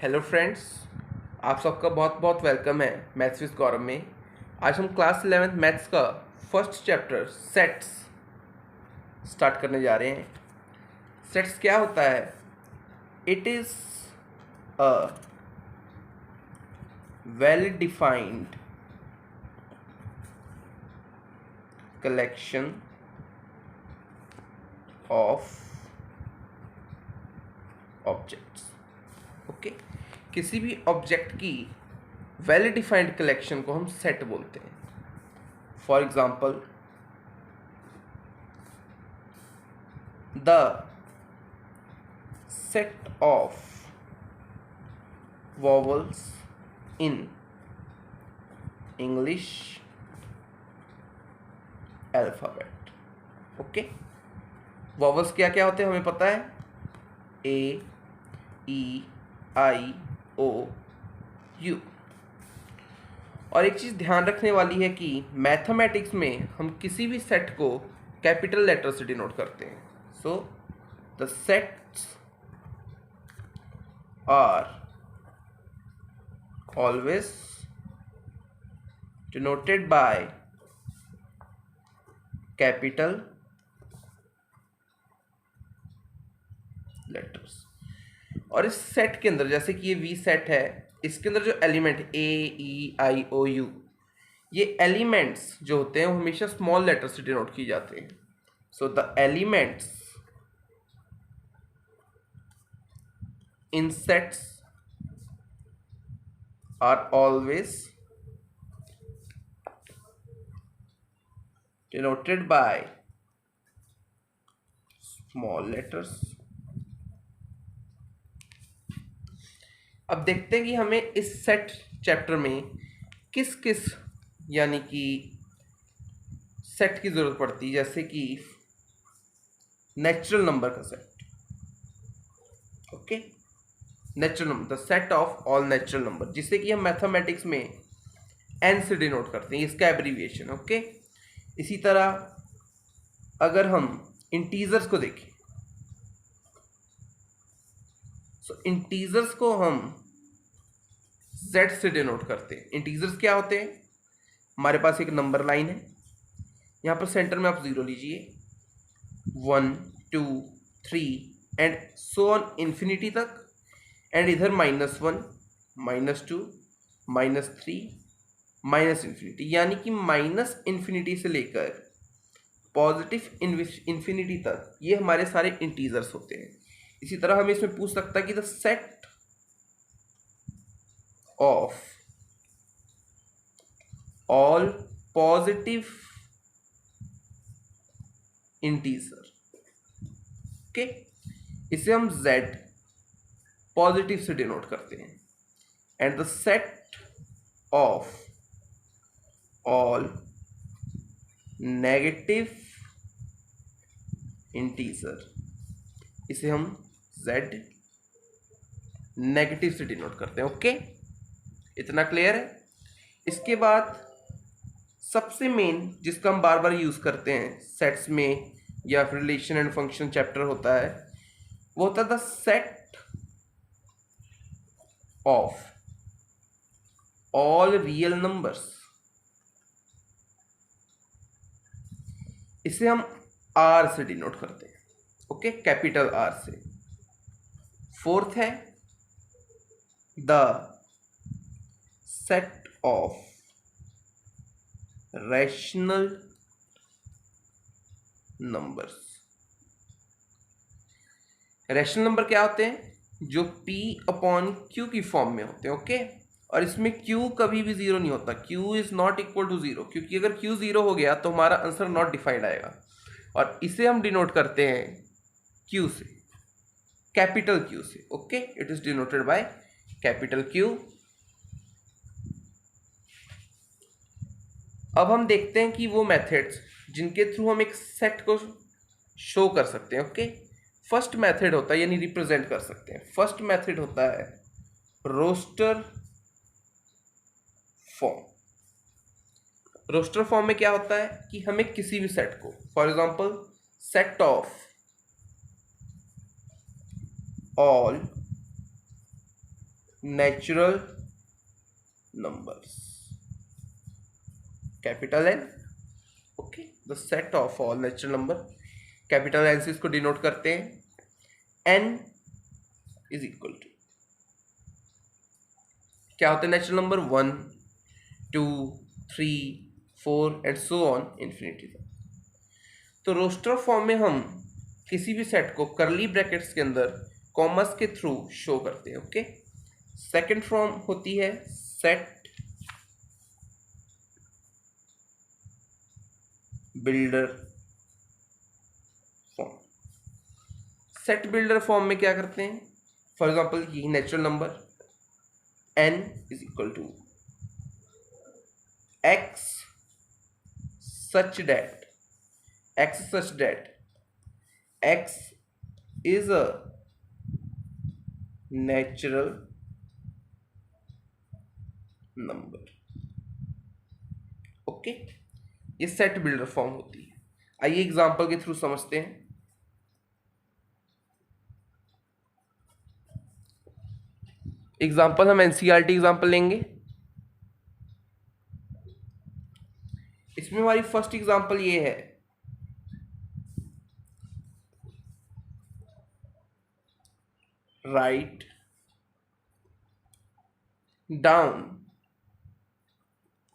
Hello friends, आप सबका बहुत बहुत वेलकम है मैथ्स विद गौरव में। आज हम क्लास 11th मैथ्स का फर्स्ट चैप्टर सेट्स स्टार्ट करने जा रहे हैं। सेट्स क्या होता है? It is a well defined collection of objects. Okay, किसी भी ऑब्जेक्ट की वेल डिफाइंड कलेक्शन को हम सेट बोलते हैं। For example, the set of vowels in English alphabet। Okay, vowels क्या क्या होते हैं हमें पता है। ए, ई, आई, ओ, यू। और एक चीज़ ध्यान रखने वाली है कि मैथमेटिक्स में हम किसी भी सेट को कैपिटल लेटर से डिनोट करते हैं। So the sets are always denoted by capital letters। और इस सेट के अंदर, जैसे कि ये वी सेट है, इसके अंदर जो element A, E, I, O, U, ये एलिमेंट्स जो होते हैं वो हमेशा स्मॉल लेटर से डिनोट किए जाते हैं। So the elements in sets are always denoted by small letters। अब देखते हैं कि हमें इस सेट चैप्टर में किस किस यानी कि सेट की जरूरत पड़ती है। जैसे कि नेचुरल नंबर का set. Okay, natural number, the set of all natural number, जिसे कि हम मैथमेटिक्स में एन से डिनोट करते हैं, इसका एब्रीविएशन। ओके, इसी तरह अगर हम इंटीजर्स को देखें, सो इंटीजर्स को हम जेड से डिनोट करते हैं। इंटीजर्स क्या होते हैं? हमारे पास एक नंबर लाइन है, यहाँ पर सेंटर में आप 0 लीजिए, 1, 2, 3 एंड सो ऑन इन्फिनिटी तक, एंड इधर -1, -2, -3, माइनस इन्फिनिटी, यानी कि माइनस इन्फिनिटी से लेकर पॉजिटिव इन्फिनिटी तक ये हमारे सारे इंटीजर्स होते हैं। इसी तरह हमें इसमें पूछ सकता है कि the set of all positive integer. Okay, इसे हम z पॉजिटिव से डिनोट करते हैं। And the set of all negative integer, इसे हम z नेगेटिव से डिनोट करते हैं। ओके, इतना क्लियर है? इसके बाद सबसे मेन जिसका हम बार बार यूज करते हैं सेट्स में, या फिर रिलेशन एंड फंक्शन चैप्टर होता है, वो होता है the set of all real numbers. इसे हम आर से डिनोट करते हैं। ओके, कैपिटल आर से। फोर्थ है the set of rational numbers. Rational number क्या होते हैं? जो P अपॉन Q की फॉर्म में होते हैं। ओके, और इसमें Q कभी भी 0 नहीं होता। Q is not equal to 0, क्योंकि अगर Q 0 हो गया तो हमारा आंसर नॉट डिफाइंड आएगा। और इसे हम डिनोट करते हैं Q से, कैपिटल Q से। Okay, it is denoted by capital Q। अब हम देखते हैं कि वो मेथड्स जिनके थ्रू हम एक सेट को शो कर सकते हैं। ओके, फर्स्ट मेथड होता है, यानी रिप्रेजेंट कर सकते हैं। फर्स्ट मेथड होता है रोस्टर फॉर्म। रोस्टर फॉर्म में क्या होता है कि हमें किसी भी सेट को, for example set of all natural numbers, capital N. Okay, the set of all natural number, capital N से इसको डिनोट करते हैं। एन इज इक्वल टू क्या होता है natural number, 1 2 3 4 and so on infinity तक। तो रोस्टर फॉर्म में हम किसी भी सेट को करली ब्रैकेट्स के अंदर कॉमर्स के थ्रू शो करते हैं। ओके, सेकंड फॉर्म होती है set builder form. Set builder form में क्या करते हैं, फॉर एग्जांपल ये natural number n is equal to x such that x is a natural number। Okay, ये सेट बिल्डर फॉर्म होती है। आइए एग्जांपल के थ्रू समझते हैं। एग्जाम्पल हम एनसीईआरटी एग्जाम्पल लेंगे। इसमें हमारी फर्स्ट एग्जाम्पल ये है, write down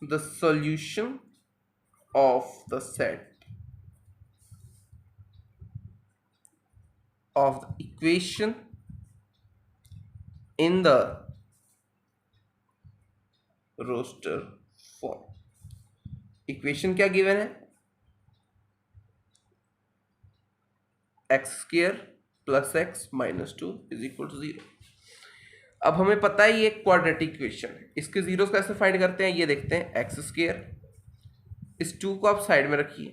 the solution of the set of the equation in the roster form। Equation क्या गिवन है, x² + x - 2 = 0। अब हमें पता है ये क्वाड्रेटिक इक्वेशन है, इसके जीरोस कैसे फाइंड करते हैं ये देखते हैं। x², इस 2 को आप साइड में रखिए,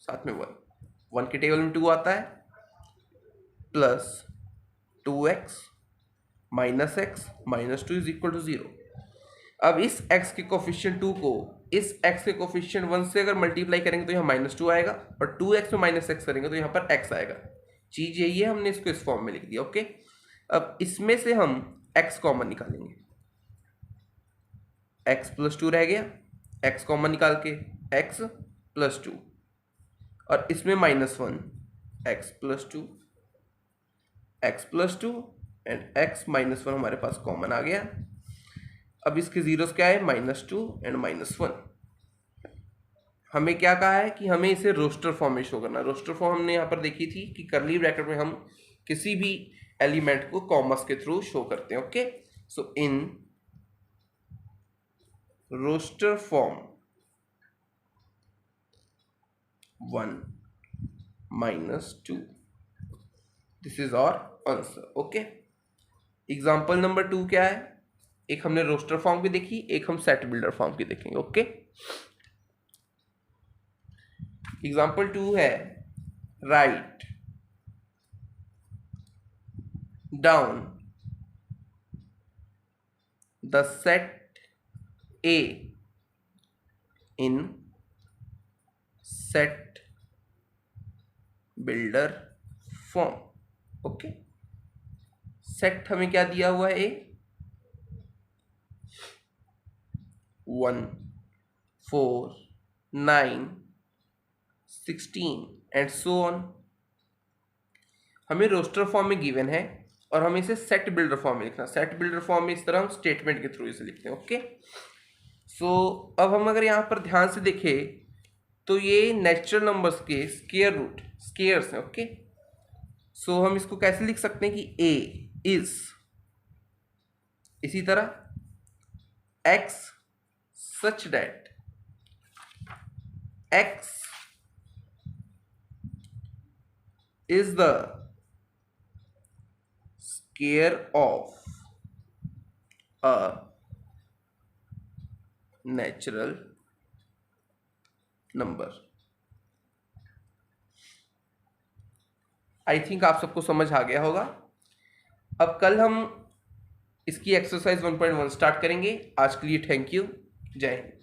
साथ में 1 के टेबल में 2 आता है, प्लस 2x - x - 2 = 0। अब इस x के कोफिशिएंट 2 को इस x के कोफिशिएंट 1 से अगर मल्टीप्लाई करेंगे तो यहाँ -2 आएगा, और 2x में -x करेंगे तो यहाँ पर x आएगा। चीज यही है, हमने इसको इस फॉर्म में लिख दिया। ओके, अब इसमें से हम x कॉमन निकालेंगे, x + 2 रह गया, x कॉमन निकाल के x + 2, और इसमें -1 x + 2 एंड x -1 हमारे पास कॉमन आ गया। अब इसके जीरोस क्या है, -2 एंड -1। हमें क्या कहा है कि हमें इसे रोस्टर फॉर्म में शो करना है। रोस्टर फॉर्म हमने यहाँ पर देखी थी कि करली ब्रैकेट में हम किसी भी एलिमेंट को कॉमर्स के थ्रू शो करते हैं। Okay, so in roster form 1 - 2, this is our answer. Okay, example number 2 क्या है, एक हमने रोस्टर फॉर्म की देखी, एक हम सेट बिल्डर फॉर्म की देखेंगे। ओके, एग्जाम्पल 2 है, write down the set A in set builder form. Okay, set हमें क्या दिया हुआ है, 1 4 9 16 एंड सो ऑन। हमें रोस्टर फॉर्म में गिवन है और हमें इसे सेट बिल्डर फॉर्म में लिखना। सेट बिल्डर फॉर्म में इस तरह हम स्टेटमेंट के थ्रू इसे लिखते हैं। ओके, सो अब हम अगर यहाँ पर ध्यान से देखें तो ये नेचुरल नंबर्स के स्क्वायर रूट स्क्वायर्स हैं। ओके, सो हम इसको कैसे लिख सकते हैं कि a इज, इसी तरह x such that x is the square of a natural number। I think आप सबको समझ आ गया होगा। अब कल हम इसकी एक्सरसाइज 1.1 स्टार्ट करेंगे। आज के लिए थैंक यू, जय हिंद।